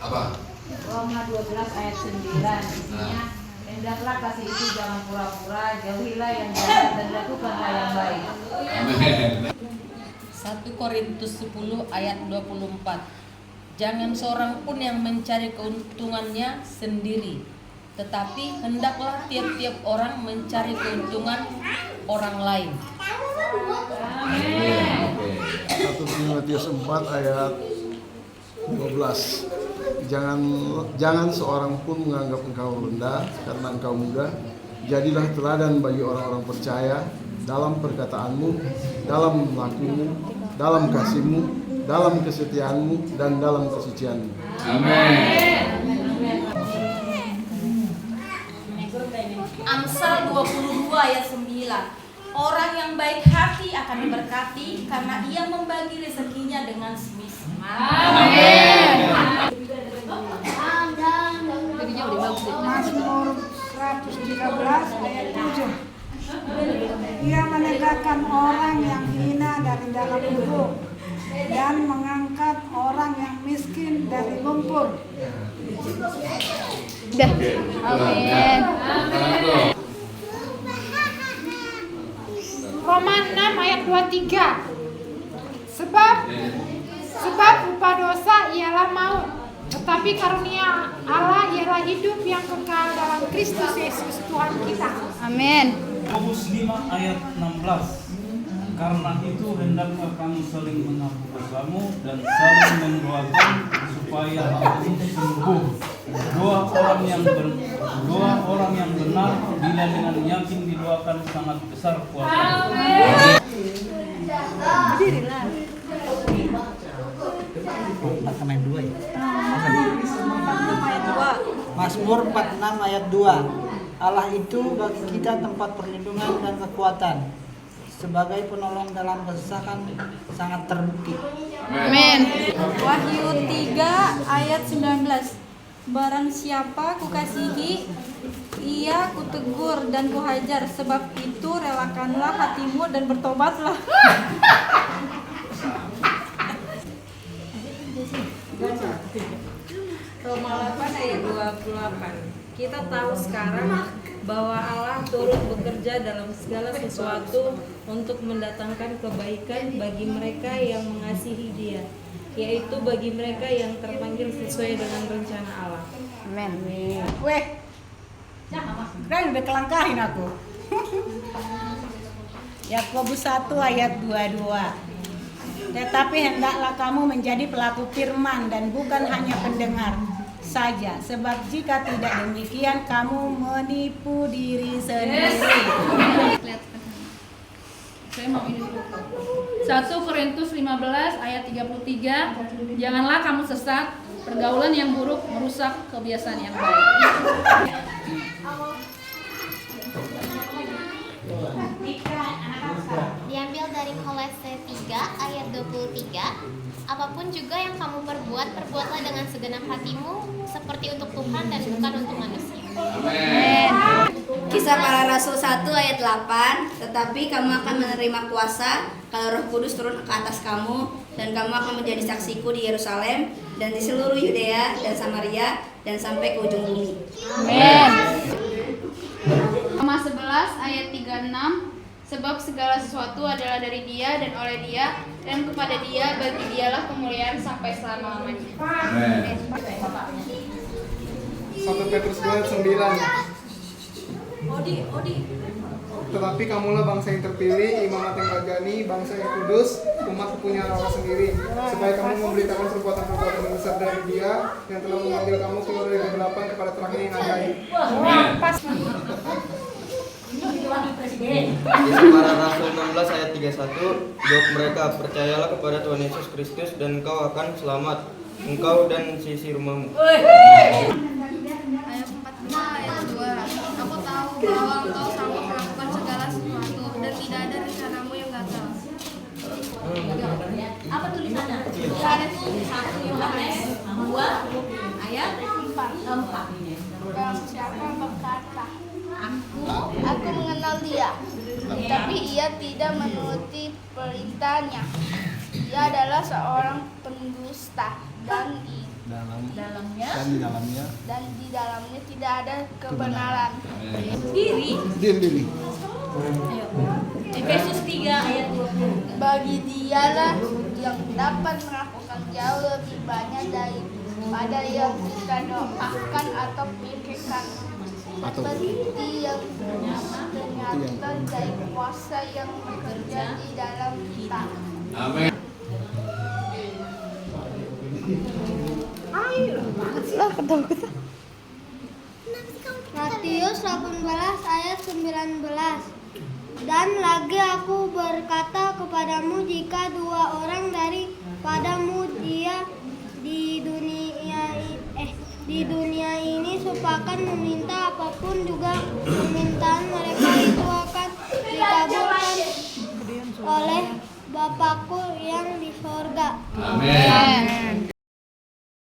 Apa? Roma 12 ayat 9 isinya, hendaklah kasih itu jangan pura-pura, jauhilah yang jahat dan lakukanlah yang baik. Amin. 1 Korintus 10 ayat 24. Jangan seorang pun yang mencari keuntungannya sendiri, tetapi hendaklah tiap-tiap orang mencari keuntungan orang lain. Amin. 1 Timotius 4 ayat 12. Jangan seorang pun menganggap engkau rendah karena engkau muda. Jadilah teladan bagi orang-orang percaya dalam perkataanmu, dalam lakumu, dalam kasihmu, dalam kesetiaanmu, dan dalam kesucianmu. Amin. Amsal 22 ayat 9. Orang yang baik hati akan diberkati karena ia membagi rezekinya dengan semisal. Mazmur 113 ayat 7. Ia menegakkan orang yang hina dari dalam gubuk dan mengangkat orang yang miskin dari lumpur. Amin. Roma 6 ayat 23. Sebab upah dosa ialah maut, tetapi karunia Allah ialah hidup yang kekal dalam Kristus Yesus Tuhan kita. Amin. Yakobus 5 ayat 16. Karena itu hendaklah kamu saling mengaku dosamu dan saling mendoakan supaya kamu sembuh. Dua orang yang benar bila dengan yakin didoakan sangat besar kuasa. Mazmur 46 ayat 2. Allah itu bagi kita tempat perlindungan dan kekuatan, sebagai penolong dalam kesusahan sangat terbukti. Amin. Wahyu 3 ayat 19. Barang siapa kukasihi, ia kutegur dan kuhajar, sebab itu relakanlah hatimu dan bertobatlah. Roma 8 ayat 28. Kita tahu sekarang bahwa Allah turut bekerja dalam segala sesuatu untuk mendatangkan kebaikan bagi mereka yang mengasihi Dia, yaitu bagi mereka yang terpanggil sesuai dengan rencana Allah. Amin. Weh, kan udah kelangkahin aku. Yakobus 1 ayat 22. Tetapi hendaklah kamu menjadi pelaku firman dan bukan hanya pendengar saja, sebab jika tidak demikian kamu menipu diri sendiri. 1 Korintus 15 ayat 33. Janganlah kamu sesat, pergaulan yang buruk merusak kebiasaan yang baik. Diambil dari Kolose 3 ayat 23. Apapun juga yang kamu perbuat, perbuatlah dengan segenap hatimu seperti untuk Tuhan dan bukan untuk manusia. Amin. Kisah para Rasul 1 ayat 8. Tetapi kamu akan menerima kuasa kalau Roh Kudus turun ke atas kamu, dan kamu akan menjadi saksiku di Yerusalem dan di seluruh Yudea dan Samaria dan sampai ke ujung bumi. Amin. Roma 11 ayat 36. Sebab segala sesuatu adalah dari Dia dan oleh Dia dan kepada Dia, bagi Dialah kemuliaan sampai selama-lamanya. Amin. 1 Petrus 2 ayat 9. Tetapi kamulah bangsa yang terpilih, imamat yang rajani, bangsa yang kudus, umat kepunyaan Allah sendiri, supaya kamu memberitakan perbuatan-perbuatan yang besar dari Dia yang telah memanggil kamu keluar dari kegelapan kepada terang yang ajaib. Kisah para Rasul 16 ayat 31. Jawab mereka, percayalah kepada Tuhan Yesus Kristus dan engkau akan selamat, engkau dan sisi rumahmu. Ayat 45 ayat 2. Aku tahu bahwa engkau sanggup melakukan segala sesuatu dan tidak ada rencanamu yang gagal. Apa tulisannya? Yohanes 1 Yohanes 2 ayat 4. Barang siapa berkata, Aku mengenal Dia, tapi ia tidak menuruti perintahnya. Ia adalah seorang pendusta dan dalamnya dan di dalamnya tidak ada kebenaran. diri. Efesus 3 ayat 20. Bagi dialah yang dapat melakukan jauh lebih banyak daripada yang kita doakan atau pikirkan, seperti yang ternyata dari kuasa yang bekerja di dalam kita. Amin. Matius 18 ayat 19. Dan lagi aku berkata kepadamu, jika dua orang daripadamu dia di dunia ini sepakat meminta apapun, juga permintaan mereka itu akan dikabulkan oleh Bapakku yang di sorga. Amin.